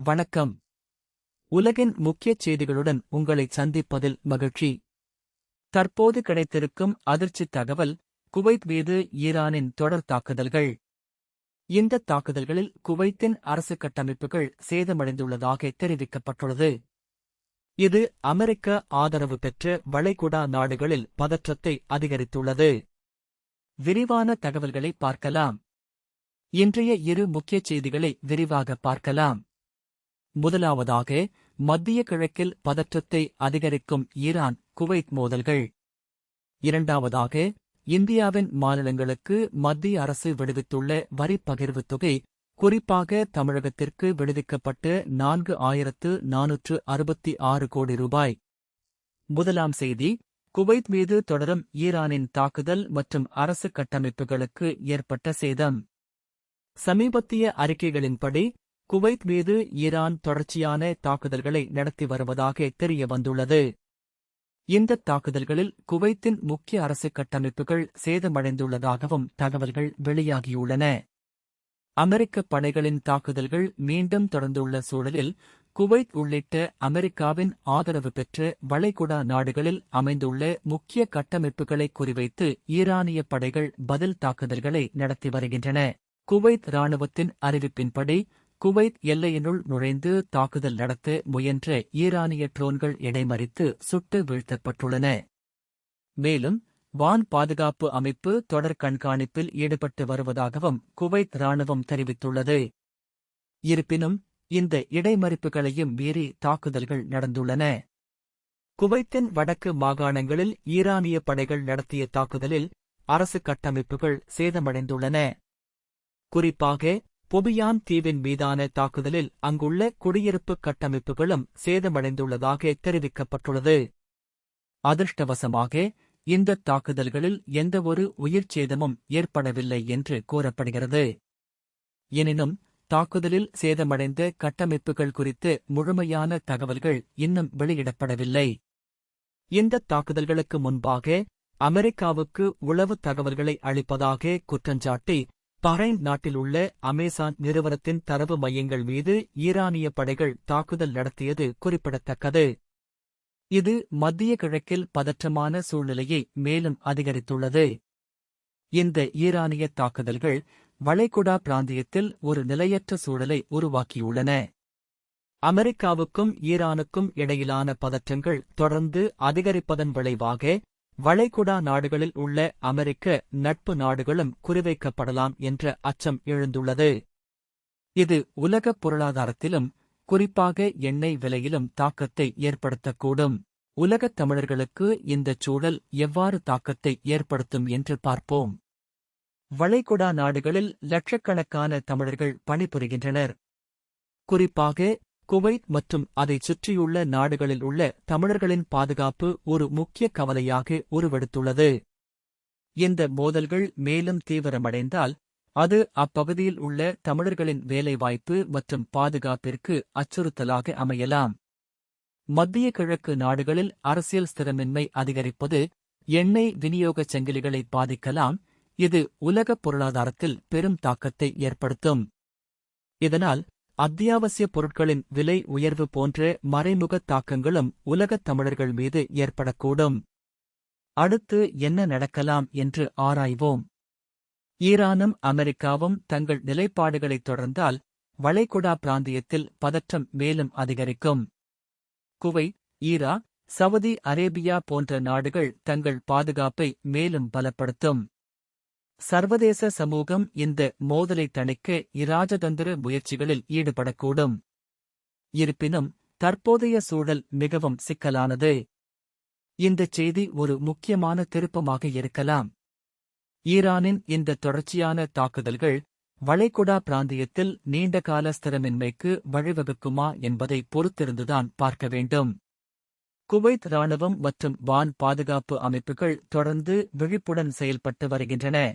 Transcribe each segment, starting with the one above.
வணக்கம். உலகின் முக்கியச் செய்திகளுடன் உங்களை சந்திப்பதில் மகிழ்ச்சி. தற்போது கிடைத்திருக்கும் அதிர்ச்சித் தகவல்: குவைத் மீது ஈரானின் தொடர் தாக்குதல்கள். இந்த தாக்குதல்களில் குவைத்தின் அரசு கட்டமைப்புகள் சேதமடைந்துள்ளதாக தெரிவிக்கப்பட்டுள்ளது. இது அமெரிக்க ஆதரவு பெற்ற வளைகுடா நாடுகளில் பதற்றத்தை அதிகரித்துள்ளது. விரிவான தகவல்களை பார்க்கலாம். இன்றைய இரு முக்கியச் செய்திகளை விரிவாக பார்க்கலாம். முதலாவதாக, மத்திய கிழக்கில் பதற்றத்தை அதிகரிக்கும் ஈரான் குவைத் மோதல்கள். இரண்டாவதாக, இந்தியாவின் மாநிலங்களுக்கு மத்திய அரசு விடுவித்துள்ள வரிப் பகிர்வுத் தொகை, குறிப்பாக தமிழகத்திற்கு விடுவிக்கப்பட்ட 4,466 கோடி ரூபாய். முதலாம் செய்தி: குவைத் மீது தொடரும் ஈரானின் தாக்குதல் மற்றும் அரசு கட்டமைப்புகளுக்கு ஏற்பட்ட சேதம். சமீபத்திய அறிக்கைகளின்படி குவைத் மீது ஈரான் தொடர்ச்சியான தாக்குதல்களை நடத்தி வருவதாக தெரியவந்துள்ளது. இந்த தாக்குதல்களில் குவைத்தின் முக்கிய அரசு கட்டமைப்புகள் சேதமடைந்துள்ளதாகவும் தகவல்கள் வெளியாகியுள்ளன. அமெரிக்க படைகளின் தாக்குதல்கள் மீண்டும் தொடர்ந்துள்ள சூழலில், குவைத் உள்ளிட்ட அமெரிக்காவின் ஆதரவு பெற்ற வளைகுடா நாடுகளில் அமைந்துள்ள முக்கிய கட்டமைப்புகளை குறிவைத்து ஈரானிய படைகள் பதில் தாக்குதல்களை நடத்தி வருகின்றன. குவைத் இராணுவத்தின் அறிவிப்பின்படி, குவைத் எல்லையினுள் நுழைந்து தாக்குதல் நடத்த முயன்ற ஈரானிய ட்ரோன்கள் இடைமறித்து சுட்டு வீழ்த்தப்பட்டுள்ளன. மேலும், வான் பாதுகாப்பு அமைப்பு தொடர் கண்காணிப்பில் ஈடுபட்டு வருவதாகவும் குவைத் இராணுவம் தெரிவித்துள்ளது. இருப்பினும், இந்த இடைமறிப்புகளையும் மீறி தாக்குதல்கள் நடந்துள்ளன. குவைத்தின் வடக்கு மாகாணங்களில் ஈரானிய படைகள் நடத்திய தாக்குதலில் அரசு கட்டமைப்புகள் சேதமடைந்துள்ளன. குறிப்பாக, பொபியான் தீவின் மீதான தாக்குதலில் அங்குள்ள குடியிருப்பு கட்டமைப்புகளும் சேதமடைந்துள்ளதாக தெரிவிக்கப்பட்டுள்ளது. அதிர்ஷ்டவசமாக, இந்த தாக்குதல்களில் எந்தவொரு உயிர்ச் சேதமும் ஏற்படவில்லை என்று கூறப்படுகிறது. எனினும், தாக்குதலில் சேதமடைந்த கட்டமைப்புகள் குறித்து முழுமையான தகவல்கள் இன்னும் வெளியிடப்படவில்லை. இந்த தாக்குதல்களுக்கு முன்பாக, அமெரிக்காவுக்கு உளவு தகவல்களை அளிப்பதாக குற்றஞ்சாட்டி பஹ்ரைன் நாட்டில் உள்ள அமேசான் நிறுவனத்தின் தரவு மையங்கள் மீது ஈரானிய படைகள் தாக்குதல் நடத்தியது குறிப்பிடத்தக்கது. இது மத்திய கிழக்கில் பதற்றமான சூழ்நிலையை மேலும் அதிகரித்துள்ளது. இந்த ஈரானிய தாக்குதல்கள் வளைகுடா பிராந்தியத்தில் ஒரு நிலையற்ற சூழலை உருவாக்கியுள்ளன. அமெரிக்காவுக்கும் ஈரானுக்கும் இடையிலான பதற்றங்கள் தொடர்ந்து அதிகரிப்பதன் விளைவாக, வளைகுடா நாடுகளில் உள்ள அமெரிக்க நட்பு நாடுகளும் குறிவைக்கப்படலாம் என்ற அச்சம் எழுந்துள்ளது. இது உலகப் பொருளாதாரத்திலும், குறிப்பாக எண்ணெய் விலையிலும் தாக்கத்தை ஏற்படுத்தக்கூடும். உலகத் தமிழர்களுக்கு இந்தச் சூழல் எவ்வாறு தாக்கத்தை ஏற்படுத்தும் என்று பார்ப்போம். வளைகுடா நாடுகளில் லட்சக்கணக்கான தமிழர்கள் பணிபுரிகின்றனர். குறிப்பாக குவைத் மற்றும் அதைச் சுற்றியுள்ள நாடுகளில் உள்ள தமிழர்களின் பாதுகாப்பு ஒரு முக்கிய கவலையாக உருவெடுத்துள்ளது. இந்த மோதல்கள் மேலும் தீவிரமடைந்தால், அது அப்பகுதியில் உள்ள தமிழர்களின் வேலைவாய்ப்பு மற்றும் பாதுகாப்பிற்கு அச்சுறுத்தலாக அமையலாம். மத்திய கிழக்கு நாடுகளில் அரசியல் ஸ்திரமின்மை அதிகரிப்பது எண்ணெய் விநியோகச் சங்கிலிகளை பாதிக்கலாம். இது உலகப் பொருளாதாரத்தில் பெரும் தாக்கத்தை ஏற்படுத்தும். இதனால், அத்தியாவசிய பொருட்களின் விலை உயர்வு போன்ற மறைமுக தாக்கங்களும் உலகத் தமிழர்கள் மீது ஏற்படக்கூடும். அடுத்து என்ன நடக்கலாம் என்று ஆராய்வோம். ஈரானும் அமெரிக்காவும் தங்கள் நிலைப்பாடுகளைத் தொடர்ந்தால், வளைகுடா பிராந்தியத்தில் பதற்றம் மேலும் அதிகரிக்கும். குவைத், ஈராக், சவுதி அரேபியா போன்ற நாடுகள் தங்கள் பாதுகாப்பை மேலும் பலப்படுத்தும். சர்வதேச சமூகம் இந்த மோதலை தணிக்க இராஜதந்திர முயற்சிகளில் ஈடுபடக்கூடும். இருப்பினும், தற்போதைய சூழல் மிகவும் சிக்கலானது. இந்தச் செய்தி ஒரு முக்கியமான திருப்பமாக இருக்கலாம். ஈரானின் இந்த தொடர்ச்சியான தாக்குதல்கள் வளைகுடா பிராந்தியத்தில் நீண்டகால ஸ்திரமின்மைக்கு வழிவகுக்குமா என்பதை பொறுத்திருந்துதான் பார்க்க வேண்டும். குவைத் இராணுவம் மற்றும் வான் பாதுகாப்பு அமைப்புகள் தொடர்ந்து விழிப்புடன் செயல்பட்டு வருகின்றன.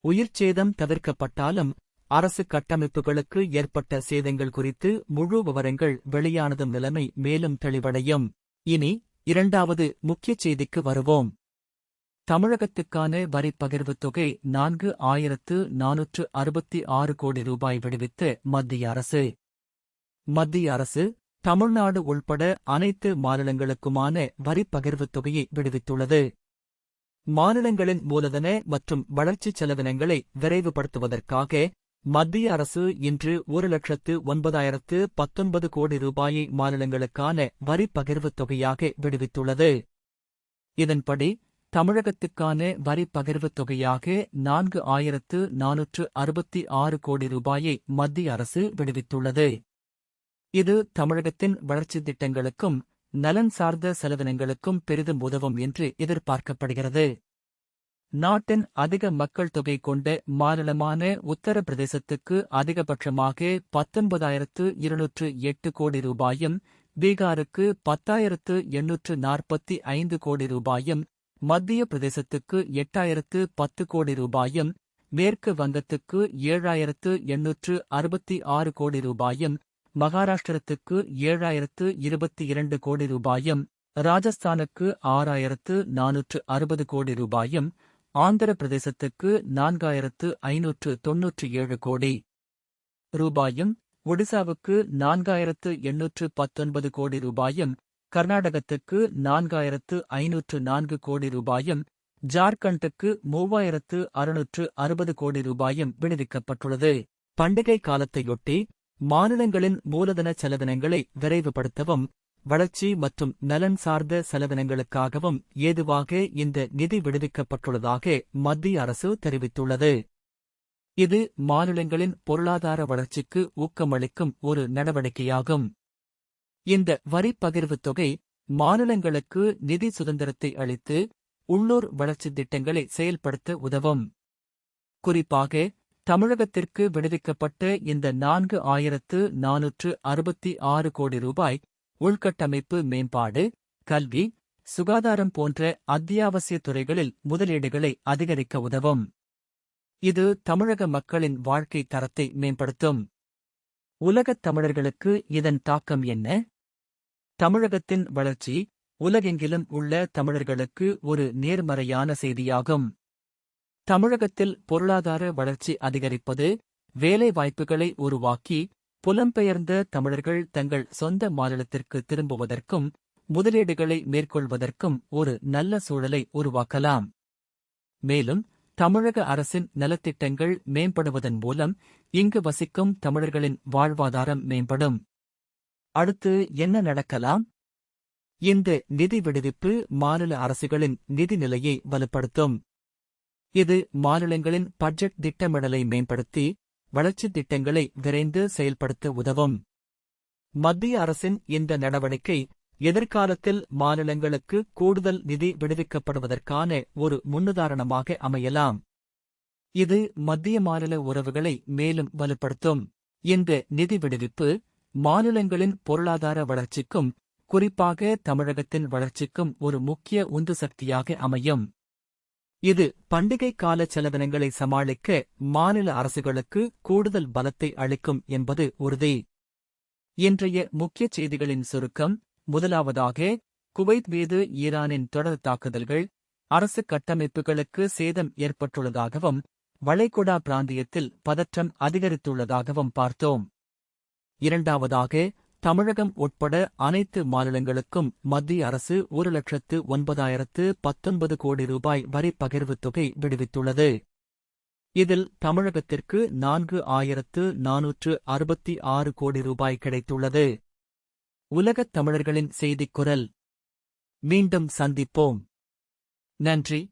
உயிர்ச்சேதம் தவிர்க்கப்பட்டாலும், அரசு கட்டமைப்புகளுக்கு ஏற்பட்ட சேதங்கள் குறித்து முழு விவரங்கள் வெளியானதும் நிலைமை மேலும் தெளிவடையும். இனி, இரண்டாவது முக்கியச் செய்திக்கு வருவோம். தமிழகத்துக்கான வரிப் பகிர்வுத் தொகை 4,466 கோடி ரூபாய் விடுவித்த மத்திய அரசு. மத்திய அரசு தமிழ்நாடு உள்பட அனைத்து மாநிலங்களுக்குமான வரிப் பகிர்வுத் தொகையை விடுவித்துள்ளது. மாநிலங்களின் மூலதன மற்றும் வளர்ச்சிச் செலவினங்களை விரைவுபடுத்துவதற்காக மத்திய அரசு இன்று 1,09,19 கோடி ரூபாயை மாநிலங்களுக்கான வரிப் பகிர்வுத் தொகையாக விடுவித்துள்ளது. இதன்படி தமிழகத்துக்கான வரிப் பகிர்வுத் தொகையாக 4,466 கோடி ரூபாயை மத்திய அரசு விடுவித்துள்ளது. இது தமிழகத்தின் வளர்ச்சித் திட்டங்களுக்கும் நலன் சார்ந்த செலவினங்களுக்கும் பெரிதும் உதவும் என்று எதிர்பார்க்கப்படுகிறது. நாட்டின் அதிக மக்கள் தொகை கொண்ட மாநிலமான உத்தரப்பிரதேசத்துக்கு அதிகபட்சமாக 19,208 கோடி ரூபாயும், பீகாருக்கு 10,845 கோடி ரூபாயும், மத்திய பிரதேசத்துக்கு 8,010 கோடி ரூபாயும், மேற்கு வங்கத்துக்கு 7,866 கோடி ரூபாயும், மகாராஷ்டிரத்துக்கு 7,022 கோடி ரூபாயும், ராஜஸ்தானுக்கு 6,460 கோடி ரூபாயும், ஆந்திர பிரதேசத்துக்கு 4,597 கோடி ரூபாயும், ஒடிசாவுக்கு 4,819 கோடி ரூபாயும், கர்நாடகத்துக்கு 4,504 கோடி ரூபாயும், ஜார்க்கண்டுக்கு 3,660 கோடி ரூபாயும் விடுவிக்கப்பட்டுள்ளது. பண்டிகை காலத்தையொட்டி மாநிலங்களின் மூலதன செலவினங்களை விரைவுபடுத்தவும் வளர்ச்சி மற்றும் நலன் சார்ந்த செலவினங்களுக்காகவும் ஏதுவாக இந்த நிதி விடுவிக்கப்பட்டுள்ளதாக மத்திய அரசு தெரிவித்துள்ளது. இது மாநிலங்களின் பொருளாதார வளர்ச்சிக்கு ஊக்கமளிக்கும் ஒரு நடவடிக்கையாகும். இந்த வரிப் பகிர்வுத் தொகை மாநிலங்களுக்கு நிதி சுதந்திரத்தை அளித்து உள்ளூர் வளர்ச்சித் திட்டங்களை செயல்படுத்த உதவும். குறிப்பாக தமிழகத்திற்கு விடுவிக்கப்பட்ட இந்த 4,466 கோடி ரூபாய் உள்கட்டமைப்பு மேம்பாடு, கல்வி, சுகாதாரம் போன்ற அத்தியாவசிய துறைகளில் முதலீடுகளை அதிகரிக்க உதவும். இது தமிழக மக்களின் வாழ்க்கை தரத்தை மேம்படுத்தும். உலகத் தமிழர்களுக்கு இதன் தாக்கம் என்ன? தமிழகத்தின் வளர்ச்சி உலகெங்கிலும் உள்ள தமிழர்களுக்கு ஒரு நேர்மறையான செய்தியாகும். தமிழகத்தில் பொருளாதார வளர்ச்சி அதிகரிப்பது, வேலை வாய்ப்புகளை உருவாக்கி புலம்பெயர்ந்த தமிழர்கள் தங்கள் சொந்த மாநிலத்திற்கு திரும்புவதற்கும் முதலீடுகளை மேற்கொள்வதற்கும் ஒரு நல்ல சூழலை உருவாக்கலாம். மேலும் தமிழக அரசின் நலத்திட்டங்கள் மேம்படுவதன் மூலம் இங்கு வசிக்கும் தமிழர்களின் வாழ்வாதாரம் மேம்படும். அடுத்து என்ன நடக்கலாம்? இந்த நிதி விடுவிப்பு மாநில அரசுகளின் நிதி நிலையை வலுப்படுத்தும். இது மாநிலங்களின் பட்ஜெட் திட்டமிடலை மேம்படுத்தி வளர்ச்சித் திட்டங்களை விரைந்து செயல்படுத்த உதவும். மத்திய அரசின் இந்த நடவடிக்கை எதிர்காலத்தில் மாநிலங்களுக்கு கூடுதல் நிதி விடுவிக்கப்படுவதற்கான ஒரு முன்னுதாரணமாக அமையலாம். இது மத்திய மாநில உறவுகளை மேலும் வலுப்படுத்தும். இந்த நிதி விடுவிப்பு மாநிலங்களின் பொருளாதார வளர்ச்சிக்கும் குறிப்பாக தமிழகத்தின் வளர்ச்சிக்கும் ஒரு முக்கிய உந்து சக்தியாக அமையும். இது பண்டிகை கால செலவினங்களை சமாளிக்க மாநில அரசுகளுக்கு கூடுதல் பலத்தை அளிக்கும் என்பது உறுதி. இன்றைய முக்கிய செய்திகளின் சுருக்கம். முதலாவதாக, குவைத் மீது ஈரானின் தொடர் தாக்குதல்கள் அரசு கட்டமைப்புகளுக்கு சேதம் ஏற்பட்டுள்ளதாகவும் வளைகுடா பிராந்தியத்தில் பதற்றம் அதிகரித்துள்ளதாகவும் பார்த்தோம். இரண்டாவதாக, தமிழகம் உட்பட அனைத்து மாநிலங்களுக்கும் மத்திய அரசு 1,09,19 கோடி ரூபாய் வரிப் பகிர்வுத் தொகை விடுவித்துள்ளது. இதில் தமிழகத்திற்கு 4,466 கோடி ரூபாய் கிடைத்துள்ளது. உலகத் தமிழர்களின் செய்திக் குரல். மீண்டும் சந்திப்போம். நன்றி.